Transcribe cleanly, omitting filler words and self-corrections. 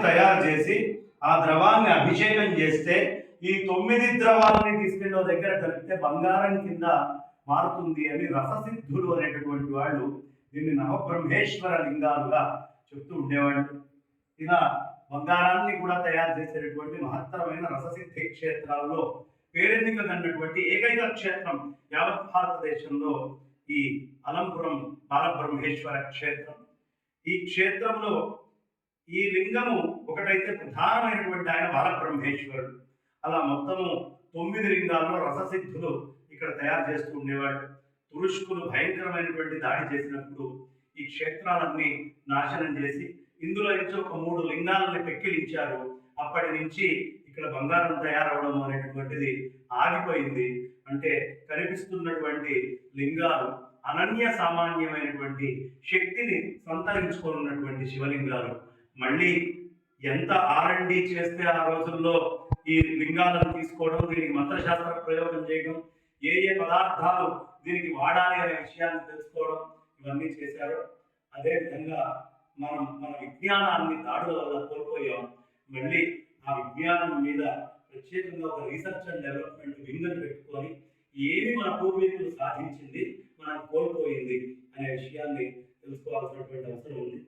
తయారు చేసి ఆ ద్రవాన్ని అభిషేకం చేస్తే ఈ 9 ద్రవాలని తీసుకెళ్ళి దగ్గర కలిపితే బంగారం కింద మారుతుంది అని రససిద్ధులు అనేటటువంటి వాళ్ళు దీన్ని నవబ్రహ్మేశ్వర లింగాలుగా చెప్తూ ఉండేవాళ్ళు. ఇలా బంగారాన్ని కూడా తయారు చేసేటటువంటి మహత్తరమైన రససిద్ధి క్షేత్రాల్లో పేరెన్నికన్నటువంటి ఏకైక క్షేత్రం యావత్ భారతదేశంలో ఈ అలంపురం బాలబ్రహ్మేశ్వర క్షేత్రం. ఈ క్షేత్రంలో ఈ లింగము ఒకటైతే ప్రధానమైనటువంటి ఆయన బాలబ్రహ్మేశ్వరుడు. అలా మొత్తము 9 లింగాల్లో రససిద్ధులు ఇక్కడ తయారు చేస్తూ ఉండేవాడు. తురుష్కులు భయంకరమైనటువంటి దాడి చేసినప్పుడు ఈ క్షేత్రాలన్నీ నాశనం చేసి ఇందులో నుంచి ఒక 3 లింగాలని పెక్కిలించారు. అప్పటి నుంచి ఇక్కడ బంగారం తయారవడం అనేటటువంటిది ఆగిపోయింది. అంటే కనిపిస్తున్నటువంటి లింగాలు అనన్య సామాన్యమైనటువంటి శక్తిని సంతరించుకున్నటువంటి శివలింగాలు. మళ్ళీ ఎంత ఆర్ఎండి చేస్తే ఆ రోజుల్లో ఈ లింగాలను తీసుకోవడం, దీనికి మంత్రశాస్త్ర ప్రయోగం చేయడం, ఏ ఏ పదార్థాలు దీనికి వాడాలి అనే విషయాన్ని తెలుసుకోవడం, ఇవన్నీ చేశారు. అదేవిధంగా మన విజ్ఞానాన్ని దాడుల వల్ల కోల్పోయాం. మళ్ళీ ఆ విజ్ఞానం మీద ప్రత్యేకంగా ఒక రీసెర్చ్ అండ్ డెవలప్మెంట్ వింగ్ని పెట్టుకొని ఏమి మన పూర్వీకులు సాధించింది మనం కోల్పోయింది అనే విషయాన్ని తెలుసుకోవాల్సినటువంటి అవసరం ఉంది.